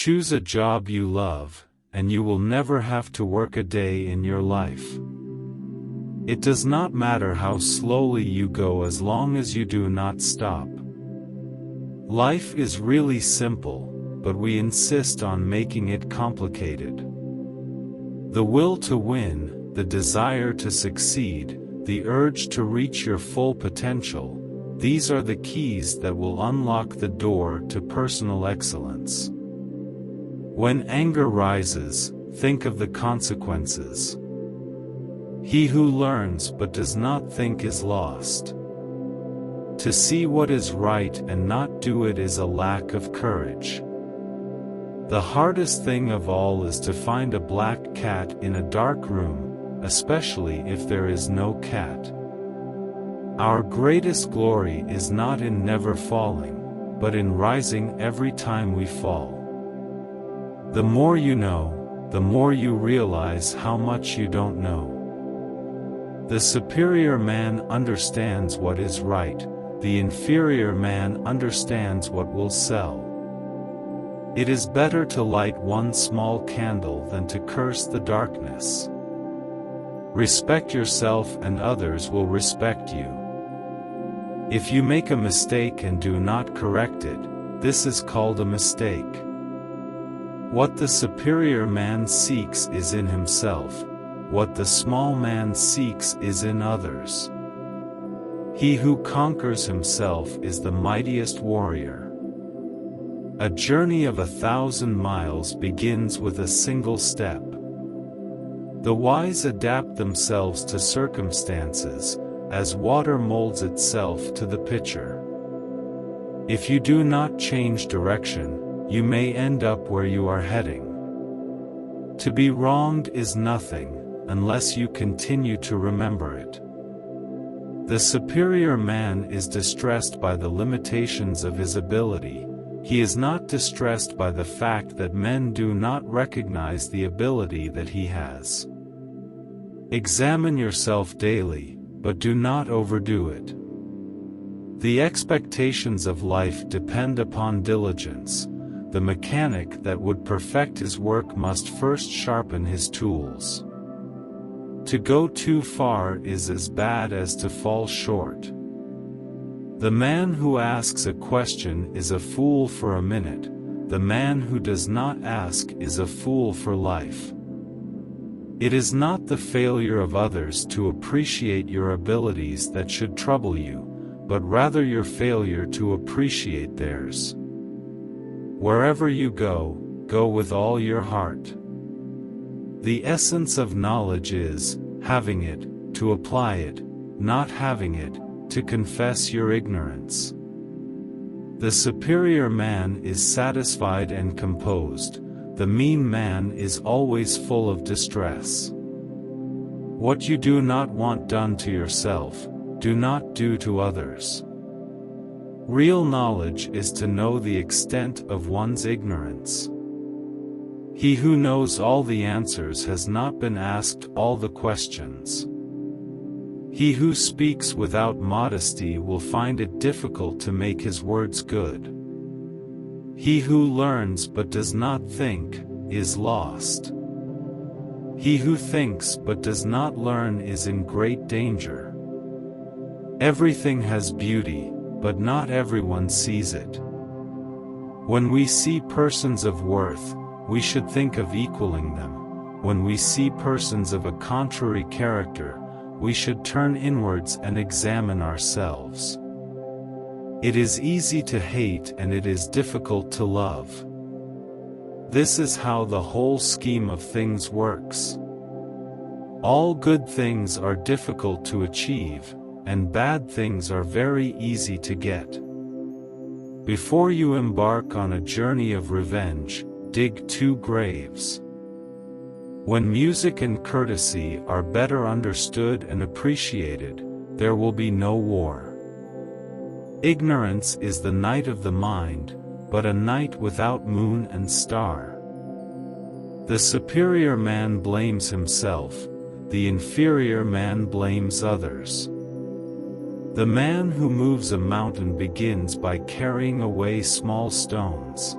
Choose a job you love, and you will never have to work a day in your life. It does not matter how slowly you go as long as you do not stop. Life is really simple, but we insist on making it complicated. The will to win, the desire to succeed, the urge to reach your full potential, these are the keys that will unlock the door to personal excellence. When anger rises, think of the consequences. He who learns but does not think is lost. To see what is right and not do it is a lack of courage. The hardest thing of all is to find a black cat in a dark room, especially if there is no cat. Our greatest glory is not in never falling, but in rising every time we fall. The more you know, the more you realize how much you don't know. The superior man understands what is right, the inferior man understands what will sell. It is better to light one small candle than to curse the darkness. Respect yourself and others will respect you. If you make a mistake and do not correct it, this is called a mistake. What the superior man seeks is in himself, what the small man seeks is in others. He who conquers himself is the mightiest warrior. A journey of 1,000 miles begins with a single step. The wise adapt themselves to circumstances, as water molds itself to the pitcher. If you do not change direction, you may end up where you are heading. To be wronged is nothing, unless you continue to remember it. The superior man is distressed by the limitations of his ability. He is not distressed by the fact that men do not recognize the ability that he has. Examine yourself daily, but do not overdo it. The expectations of life depend upon diligence. The mechanic that would perfect his work must first sharpen his tools. To go too far is as bad as to fall short. The man who asks a question is a fool for a minute. The man who does not ask is a fool for life. It is not the failure of others to appreciate your abilities that should trouble you, but rather your failure to appreciate theirs. Wherever you go, go with all your heart. The essence of knowledge is, having it, to apply it, not having it, to confess your ignorance. The superior man is satisfied and composed, the mean man is always full of distress. What you do not want done to yourself, do not do to others. Real knowledge is to know the extent of one's ignorance. He who knows all the answers has not been asked all the questions. He who speaks without modesty will find it difficult to make his words good. He who learns but does not think, is lost. He who thinks but does not learn is in great danger. Everything has beauty, but not everyone sees it. When we see persons of worth, we should think of equaling them. When we see persons of a contrary character, we should turn inwards and examine ourselves. It is easy to hate and it is difficult to love. This is how the whole scheme of things works. All good things are difficult to achieve, and bad things are very easy to get. Before you embark on a journey of revenge, dig 2 graves. When music and courtesy are better understood and appreciated, there will be no war. Ignorance is the night of the mind, but a night without moon and star. The superior man blames himself, the inferior man blames others. The man who moves a mountain begins by carrying away small stones.